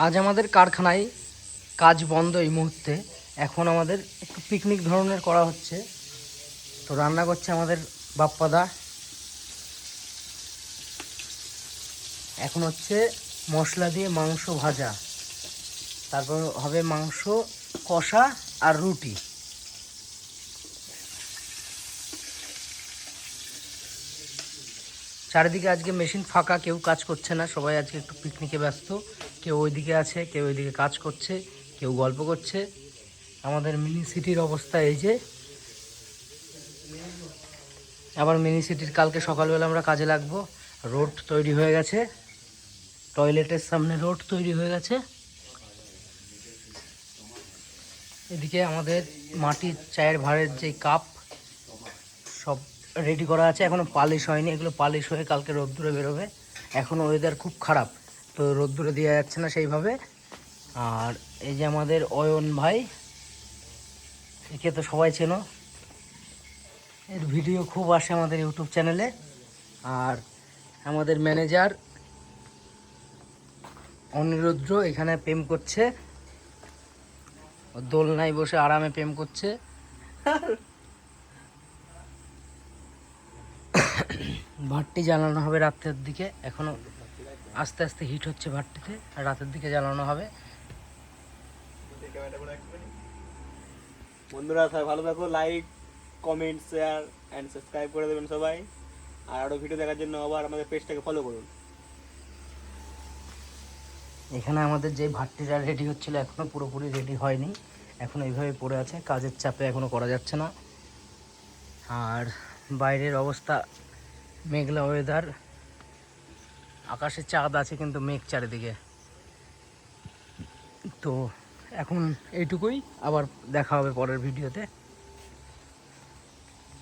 আজ আমাদের কারখানায় কাজ বন্ধ এই মুহূর্তে। এখন আমাদের একটু পিকনিক ধরনের করা হচ্ছে। তো রান্না করছে আমাদের বাপ্পাদা। এখন হচ্ছে মশলা দিয়ে মাংস ভাজা, তারপর হবে মাংস কষা আর রুটি। চারিদিকে আজকে মেশিন ফাঁকা, কেউ কাজ করছে না, সবাই আজকে একটু পিকনিকে ব্যস্ত। কেউ ওইদিকে আছে, কেউ ওইদিকে কাজ করছে, কেউ গল্প করছে। আমাদের মিনি সিটির অবস্থা এই যে। আবার মিনি সিটির কালকে সকালবেলা আমরা কাজে লাগবো। রোড তৈরি হয়ে গেছে, টয়লেটের সামনে রোড তৈরি হয়ে গেছে। এদিকে আমাদের মাটির চায়ের ভাঁড়ের যে কাপ সব রেডি করা আছে, এখনো পালিশ হয়নি। এগুলো পালিশ হয়ে কালকে রোদ্দুরে বেরোবে। এখনও ওয়েদার খুব খারাপ, তো রোদ্দুরে দেওয়া যাচ্ছে না সেইভাবে। আর এই যে আমাদের অয়ন ভাই, একে তো সবাই চেনো, এর ভিডিও খুব আসে আমাদের ইউটিউব চ্যানেলে। আর আমাদের ম্যানেজার অনিরুদ্র এখানে প্রেম করছে, দোলনায় বসে আরামে প্রেম করছে। ভাতটি জ্বালানো হবে রাতের দিকে, এখনো আস্তে আস্তে হিট হচ্ছে ভাতটিতে, আর রাতের দিকে জ্বালানো হবে। বন্ধুরা সবাই ভালো থাকো, like comment share and subscribe করে দেবেন সবাই। আর আরও ভিডিও দেখার জন্য আবার আমাদের পেজটাকে ফলো করুন। এখানে আমাদের যে ভাতটিটা রেডি হচ্ছিল এখনো পুরোপুরি রেডি হয়নি, এখন এইভাবে পড়ে আছে, কাজের চাপে এখনো করা যাচ্ছে না। আর বাইরের অবস্থা মেঘলা ওয়েদার, আকাশে চাঁদ আছে কিন্তু মেঘ চারিদিকে। তো এখন এইটুকুই, আবার দেখা হবে পরের ভিডিওতে।